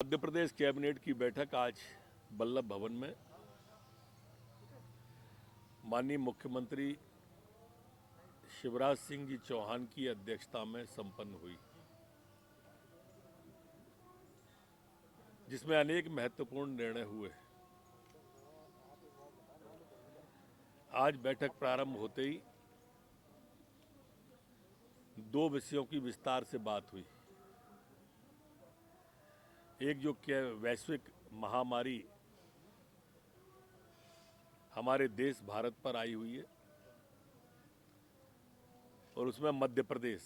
Madhya Pradesh cabinet की बैठक आज वल्लभ भवन में माननीय मुख्यमंत्री शिवराज सिंह जी चौहान की अध्यक्षता में संपन्न हुई, जिसमें अनेक महत्वपूर्ण निर्णय हुए। आज बैठक प्रारंभ होते ही दो विषयों की विस्तार से बात हुई। एक जो कि वैश्विक महामारी हमारे देश भारत पर आई हुई है और उसमें मध्य प्रदेश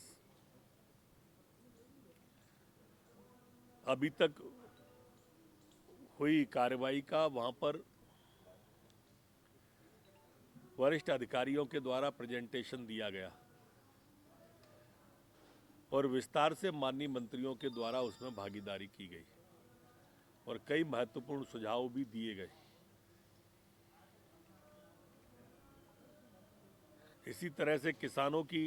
अभी तक हुई कार्रवाई का वहां पर वरिष्ठ अधिकारियों के द्वारा प्रेजेंटेशन दिया गया और विस्तार से माननीय मंत्रियों के द्वारा उसमें भागीदारी की गई और कई महत्वपूर्ण सुझाव भी दिए गए। इसी तरह से किसानों की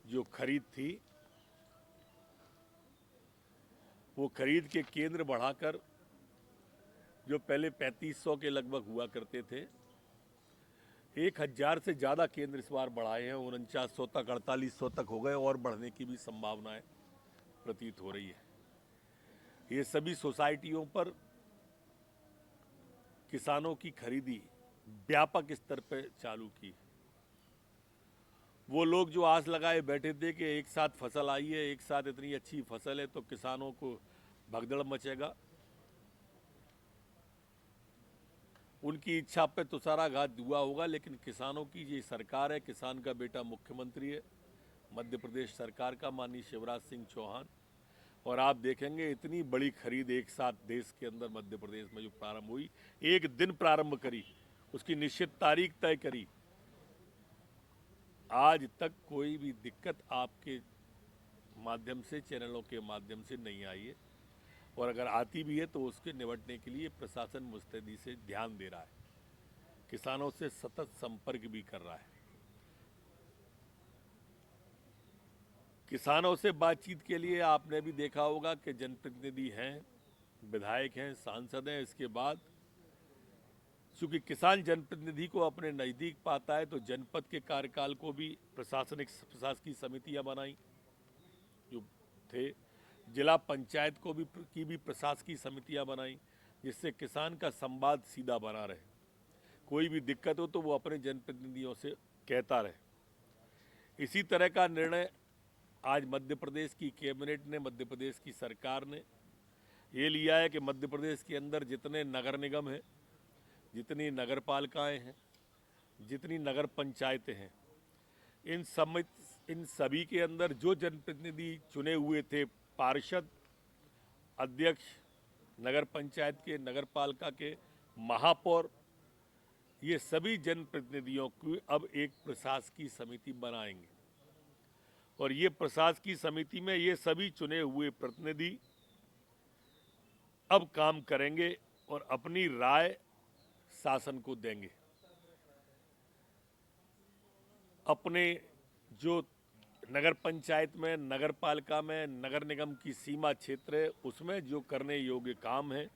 जो खरीद थी वो खरीद के केंद्र बढ़ाकर जो पहले 3500 के लगभग हुआ करते थे 1000 से ज़्यादा केंद्र इस बार बढ़ाए हैं। 4900 तक 4800 तक हो गए और बढ़ने की भी संभावनाएं प्रतीत हो रही है। ये सभी सोसाइटियों पर किसानों की खरीदी व्यापक स्तर पर चालू की। वो लोग जो आस लगाए बैठे थे कि एक साथ फसल आई है, एक साथ इतनी अच्छी फसल है तो किसानों को भगदड़ मचेगा, उनकी इच्छा पे तुषाराघात हुआ होगा। लेकिन किसानों की ये सरकार है, किसान का बेटा मुख्यमंत्री है मध्य प्रदेश सरकार का माननीय शिवराज सिंह चौहान, और आप देखेंगे इतनी बड़ी खरीद एक साथ देश के अंदर मध्य प्रदेश में जो प्रारंभ हुई, एक दिन प्रारंभ करी, उसकी निश्चित तारीख तय करी, आज तक कोई भी दिक्कत आपके माध्यम से, चैनलों के माध्यम से नहीं आई है। और अगर आती भी है तो उसके निपटने के लिए प्रशासन मुस्तैदी से ध्यान दे रहा है, किसानों से सतत संपर्क भी कर रहा है। किसानों से बातचीत के लिए आपने भी देखा होगा कि जनप्रतिनिधि हैं, विधायक हैं, सांसद हैं। इसके बाद चूंकि किसान जनप्रतिनिधि को अपने नज़दीक पाता है तो जनपद के कार्यकाल को भी प्रशासकीय समितियां बनाई जो थे, जिला पंचायत को भी प्रशासकीय समितियां बनाई, जिससे किसान का संवाद सीधा बना रहे। कोई भी दिक्कत हो तो वो अपने जनप्रतिनिधियों से कहता रहे। इसी तरह का निर्णय आज मध्य प्रदेश की कैबिनेट ने, मध्य प्रदेश की सरकार ने ये लिया है कि मध्य प्रदेश के अंदर जितने नगर निगम हैं, जितनी नगर पालिकाएँ हैं, जितनी नगर पंचायतें हैं, इन सभी के अंदर जो जनप्रतिनिधि चुने हुए थे, पार्षद, अध्यक्ष, नगर पंचायत के, नगर पालिका के महापौर, ये सभी जनप्रतिनिधियों की अब एक प्रशासकीय समिति बनाएंगे और ये प्रशासकीय समिति में ये सभी चुने हुए प्रतिनिधि अब काम करेंगे और अपनी राय शासन को देंगे। अपने जो नगर पंचायत में, नगर पालिका में, नगर निगम की सीमा क्षेत्र है, उसमें जो करने योग्य काम है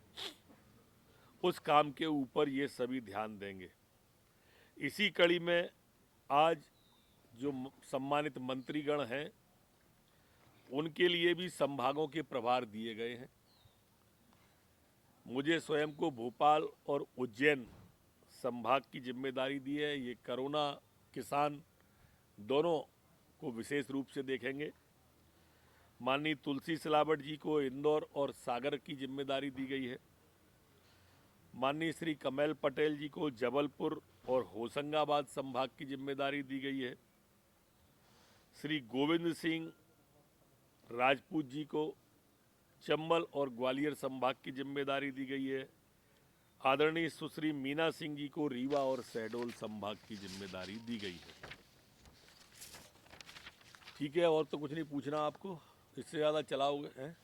उस काम के ऊपर ये सभी ध्यान देंगे। इसी कड़ी में आज जो सम्मानित मंत्रीगण हैं उनके लिए भी संभागों के प्रभार दिए गए हैं। मुझे स्वयं को भोपाल और उज्जैन संभाग की जिम्मेदारी दी है। ये कोरोना, किसान दोनों को विशेष रूप से देखेंगे। माननीय तुलसी सिलावट जी को इंदौर और सागर की जिम्मेदारी दी गई है। माननीय श्री कमल पटेल जी को जबलपुर और होशंगाबाद संभाग की जिम्मेदारी दी गई है। श्री गोविंद सिंह राजपूत जी को चंबल और ग्वालियर संभाग की जिम्मेदारी दी गई है। आदरणीय सुश्री मीना सिंह जी को रीवा और शहडोल संभाग की जिम्मेदारी दी गई है। ठीक है, और तो कुछ नहीं पूछना आपको, इससे ज़्यादा चलाओगे हैं?